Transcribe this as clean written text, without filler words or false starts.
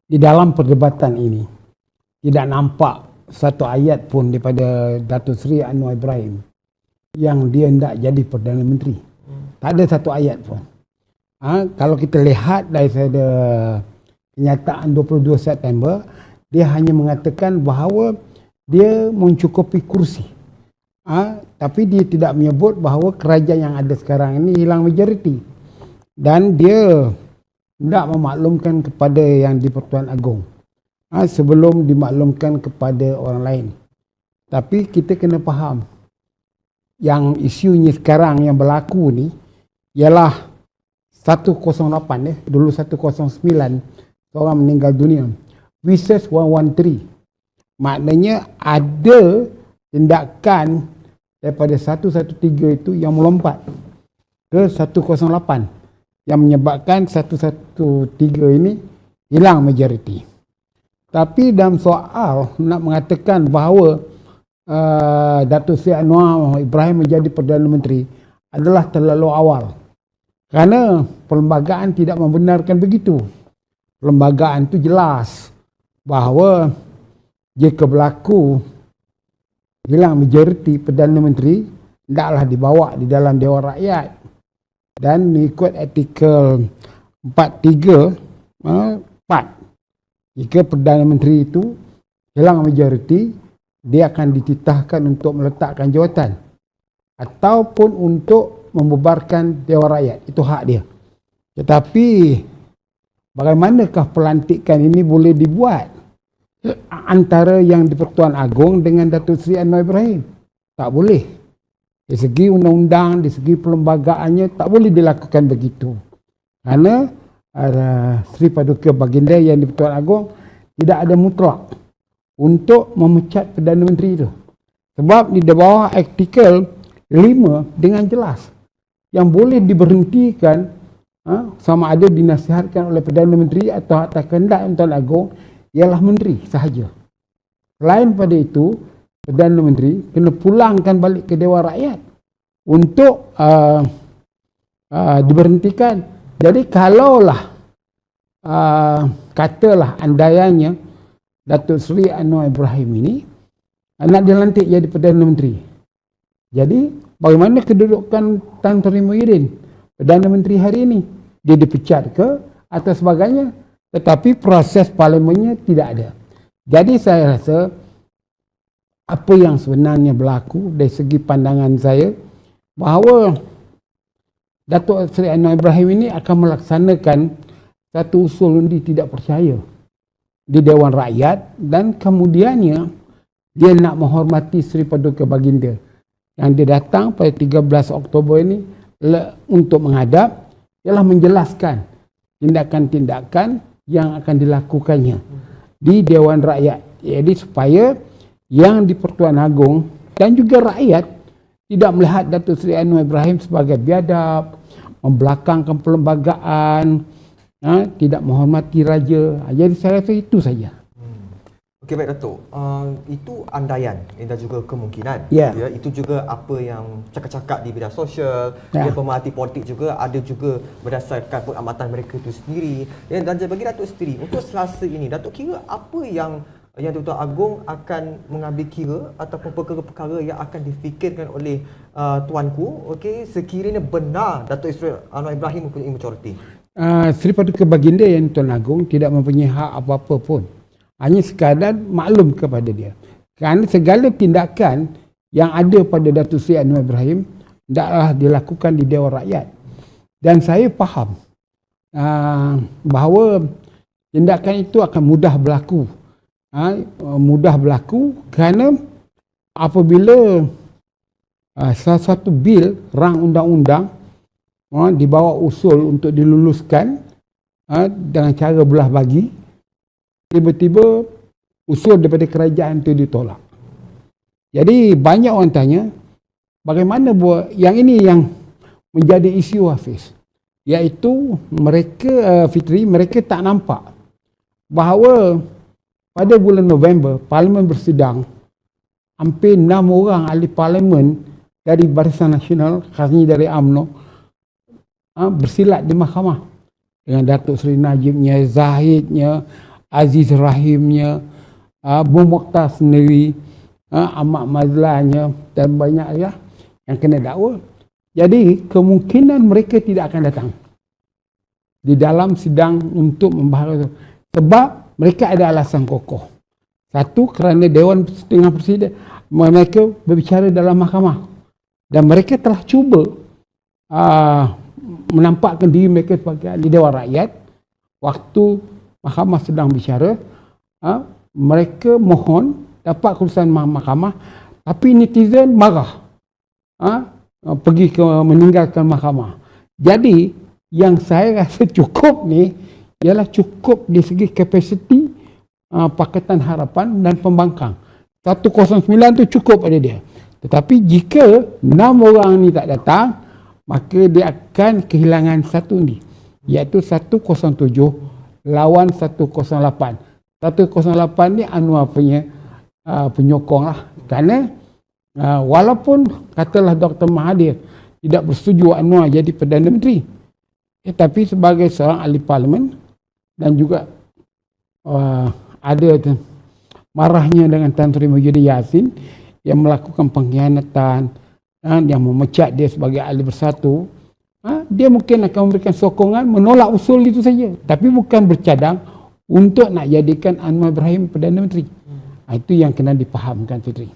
di dalam perdebatan ini tidak nampak satu ayat pun daripada Datuk Seri Anwar Ibrahim yang dia hendak jadi Perdana Menteri. Tak ada satu ayat pun. Kalau kita lihat daripada kenyataan 22 September, dia hanya mengatakan bahawa dia mencukupi kursi. Tapi dia tidak menyebut bahawa kerajaan yang ada sekarang ini hilang majoriti. Dan dia tidak memaklumkan kepada yang di-Pertuan Agong sebelum dimaklumkan kepada orang lain. Tapi kita kena faham yang isunya sekarang yang berlaku ni ialah 108 dulu 109 orang meninggal dunia versus 113. Maknanya ada tindakan daripada 113 itu yang melompat ke 108 yang menyebabkan 113 ini hilang majoriti. Tapi dalam soal nak mengatakan bahawa Datuk Seri Anwar Ibrahim menjadi Perdana Menteri adalah terlalu awal. Kerana perlembagaan tidak membenarkan begitu. Perlembagaan itu jelas bahawa jika berlaku hilang majoriti Perdana Menteri, hendaklah dibawa di dalam Dewan Rakyat. Dan mengikut artikel 43 jika Perdana Menteri itu hilang majoriti, dia akan dititahkan untuk meletakkan jawatan ataupun untuk membubarkan Dewan Rakyat. Itu hak dia. Tetapi bagaimanakah pelantikan ini boleh dibuat antara yang di-Pertuan Agong dengan Datuk Seri Anwar Ibrahim? Tak boleh. Dari segi undang-undang, dari segi perlembagaannya tak boleh dilakukan begitu. Kerana Seri Paduka Baginda yang di-Pertuan Agong tidak ada mutlak untuk memecat Perdana Menteri itu. Sebab di bawah artikel 5 dengan jelas yang boleh diberhentikan sama ada dinasihatkan oleh Perdana Menteri atau atas kehendak Tuan Agong ialah menteri sahaja. Selain pada itu, Perdana Menteri kena pulangkan balik ke Dewan Rakyat untuk diberhentikan. Jadi kalaulah katalah andaiannya Datuk Seri Anwar Ibrahim ini nak dilantik jadi Perdana Menteri. Jadi bagaimana kedudukan Tan Sri Muhyiddin, Perdana Menteri hari ini? Dia dipecat ke atau sebagainya? Tetapi proses parlimennya tidak ada. Jadi saya rasa apa yang sebenarnya berlaku dari segi pandangan saya bahawa Datuk Seri Anwar Ibrahim ini akan melaksanakan satu usul undi tidak percaya di Dewan Rakyat dan kemudiannya dia nak menghormati Seri Paduka Baginda yang dia datang pada 13 Oktober ini untuk menghadap ialah menjelaskan tindakan-tindakan yang akan dilakukannya di Dewan Rakyat. Jadi supaya yang di-Pertuan Agong dan juga rakyat tidak melihat Datuk Seri Anwar Ibrahim sebagai biadab, membelakangkan perlembagaan, tidak menghormati raja. Jadi saya rasa itu saja. Okey, baik Datuk. Itu andaian dan juga kemungkinan. Ya. Ya, itu juga apa yang cakap-cakap di bidang sosial, ya. Pemerhati politik juga ada juga berdasarkan pengamatan mereka itu sendiri. Ya, dan bagi Datuk sendiri, untuk Selasa ini, Datuk kira apa yang Tuan Agong akan mengambil kira ataupun perkara-perkara yang akan difikirkan oleh tuanku, okey, sekiranya benar Datuk Seri Anwar Ibrahim mempunyai majoriti? Seri Paduka Baginda yang Tuan Agong tidak mempunyai hak apa-apa pun. Hanya sekadar maklum kepada dia. Kerana segala tindakan yang ada pada Datuk Seri Anwar Ibrahim hendaklah dilakukan di Dewan Rakyat. Dan saya faham bahawa tindakan itu akan mudah berlaku. Mudah berlaku kerana apabila salah satu bil rang undang-undang dibawa usul untuk diluluskan dengan cara belah bagi, tiba-tiba usul daripada kerajaan itu ditolak. Jadi banyak orang tanya bagaimana buat yang ini yang menjadi isu Hafiz, iaitu mereka Fitri, mereka tak nampak bahawa pada bulan November Parlimen bersidang, hampir 6 orang ahli parlimen dari Barisan Nasional, khasnya dari UMNO, bersilat di mahkamah dengan Datuk Seri Najibnya, Zahidnya, Aziz Rahimnya, Bung Mokhtar sendiri, Ahmad Mazlannya dan banyak ya yang kena dakwa. Jadi kemungkinan mereka tidak akan datang di dalam sidang untuk membahas, sebab mereka ada alasan kokoh. Satu, kerana Dewan dengan Presiden mereka berbicara dalam mahkamah dan mereka telah cuba menampakkan diri mereka sebagai ahli Dewan Rakyat. Waktu mahkamah sedang bicara, mereka mohon dapat keputusan mahkamah, tapi netizen marah, pergi ke meninggalkan mahkamah. Jadi yang saya rasa cukup ni ialah cukup di segi kapasiti Pakatan Harapan dan Pembangkang. 109 tu cukup pada dia. Tetapi jika 6 orang ni tak datang, maka dia akan kehilangan satu ni, iaitu 107 lawan 108. 108 ni Anwar punya penyokong lah. Kerana walaupun katalah Dr. Mahathir tidak bersetuju Anwar jadi Perdana Menteri, tapi sebagai seorang ahli parlimen dan juga ada marahnya dengan Tan Sri Muhyiddin Yassin yang melakukan pengkhianatan, yang memecat dia sebagai ahli bersatu, dia mungkin akan memberikan sokongan menolak usul itu saja, tapi bukan bercadang untuk nak jadikan Anwar Ibrahim Perdana Menteri. Itu yang kena dipahamkan, Fitri.